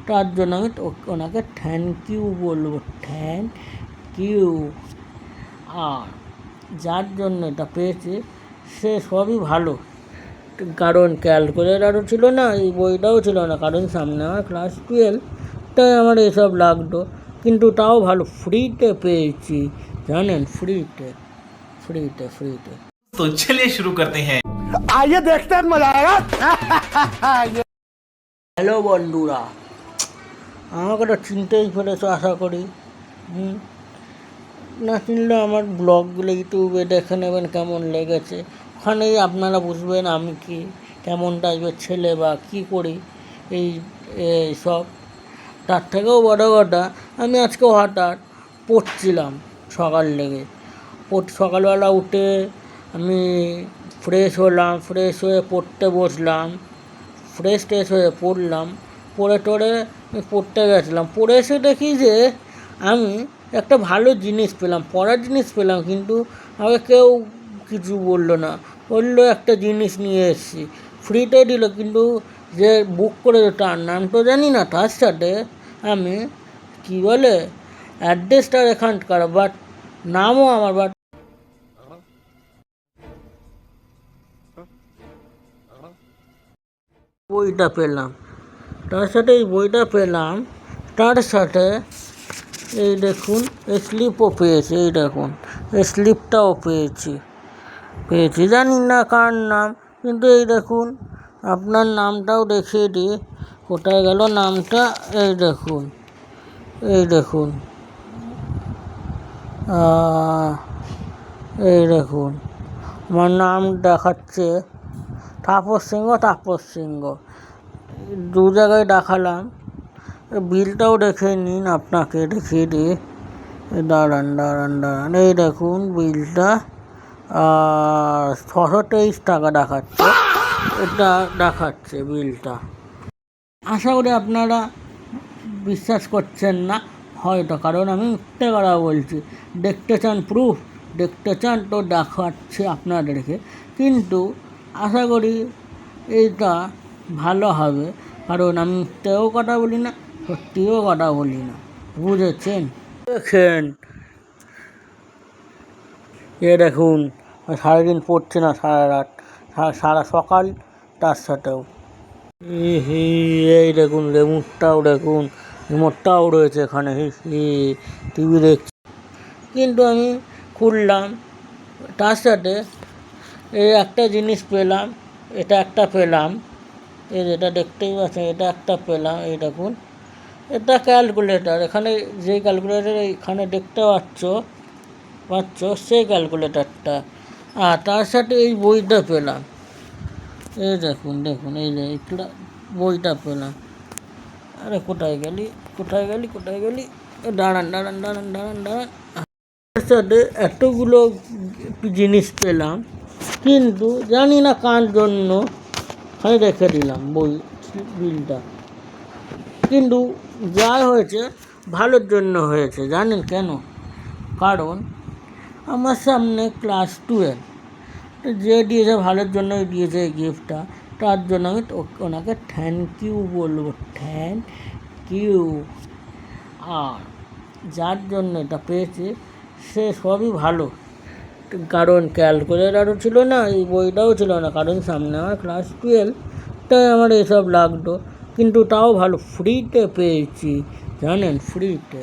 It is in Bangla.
তার জন্য আমি ওনাকে থ্যাংক ইউ বলবো, থ্যাংক ইউ। আর যার জন্য এটা পেয়েছে সে সবই ভালো, কারণ ক্যালকুলেটারও ছিল না, এই বইটাও ছিল না, কারণ সামনে আমার ক্লাস 12, তাই আমার এসব লাগতো। কিন্তু তাও ভালো, ফ্রিতে পেয়েছি, জানেন, ফ্রিতে ফ্রিতে ফ্রিতে। तो चलिए शुरू करते हैं। आइए देखते हैं, मजा आएगा। হ্যালো বন্ধুরা, আমাকে তো চিনতেই পেরেছো আশা করি। না চিনলে আমার ব্লগগুলো ইউটিউবে দেখে নেবেন কেমন লেগেছে, ওখানেই আপনারা বুঝবেন আমি কি কেমন টাইপের ছেলে বা কী করি এই সব। তার থেকেও বড় কথা, আমি আজকে হঠাৎ পড়ছিলাম সকাল লেগে, সকালবেলা উঠে আমি ফ্রেশ হলাম, ফ্রেশ হয়ে পড়তে বসলাম, ফ্রেশ হয়ে পড়লাম, পড়ে পড়তে গেছিলাম, পড়ে এসে দেখি যে আমি একটা ভালো জিনিস পেলাম, পড়ার জিনিস পেলাম, কিন্তু আমাকে কেউ কিছু বললো না, বললো একটা জিনিস নিয়ে এসেছি, ফ্রিতে দিল, কিন্তু যে বুক করেছে তার নাম তো জানি না, তার সাথে আমি কী বলে অ্যাড্রেসটা এখানকার, বাট নামও আমার, বাট বইটা পেলাম, তার সাথে এই বইটা পেলাম, তার সাথে এই দেখুন স্লিপও পেয়েছি, এই দেখুন স্লিপটাও পেয়েছি জানি না কার নাম, কিন্তু এই দেখুন আপনার নামটাও দেখিয়ে দিই, কোথায় গেল নামটা, এই দেখুন এই দেখুন আমার নাম দেখাচ্ছে তাপস সিংহ, দু জায়গায় দেখালাম, বিলটাও দেখে নিন, আপনাকে দেখিয়ে দিই, দাঁড়ান, এই দেখুন বিলটা 623 টাকা দেখাচ্ছে, এটা দেখাচ্ছে বিলটা। আশা করি আপনারা বিশ্বাস করছেন না হয়তো, কারণ আমি মিথ্যে কথা বলছি, দেখতে চান প্রুফ, দেখতে চান তো দেখাচ্ছে আপনাদেরকে, কিন্তু আশা করি এইটা ভালো হবে, কারণ আমি মিথ্যেও কথা বলি না, সত্যিও কথা বলি না, বুঝেছেন? দেখেন দেখুন, সারাদিন পড়ছে না, সারা রাত, সারা সকাল, তার সাথেও এই দেখুন রিমোটটাও রয়েছে এখানে, টিভি দেখছি, কিন্তু আমি খুললাম, তার সাথে এই একটা জিনিস পেলাম, এটা একটা পেলাম, এই যেটা দেখতেই পাচ্ছেন, এটা একটা পেলাম, এই দেখুন এটা ক্যালকুলেটার, এখানে যেই ক্যালকুলেটার এখানে দেখতে পাচ্ছ সেই ক্যালকুলেটারটা, আর তার সাথে এই বইটা পেলাম, এই দেখুন এই যে এইটা বইটা পেলাম। আরে কোথায় গেলি দাঁড়ান, তার সাথে এতগুলো জিনিস পেলাম, কিন্তু জানি না কার জন্য আমি রেখে দিলাম বিলটা, কিন্তু যা হয়েছে ভালোর জন্য হয়েছে, জানেন কেন? কারণ আমার সামনে ক্লাস 12, যে দিয়েছে ভালোর জন্যই দিয়েছে এই গিফটটা, তার জন্য আমি ওনাকে থ্যাংক ইউ বলবো, থ্যাংক ইউ। আর যার জন্য এটা পেয়েছে সে সবই ভালো, কারণ ক্যালকুলেটারও ছিল না, এই বইটাও ছিল না, কারণ সামনে আমার ক্লাস 12, তাই আমার এসব লাগতো, কিন্তু তাও ভালো, ফ্রিতে পেয়েছি, জানেন, ফ্রিতে।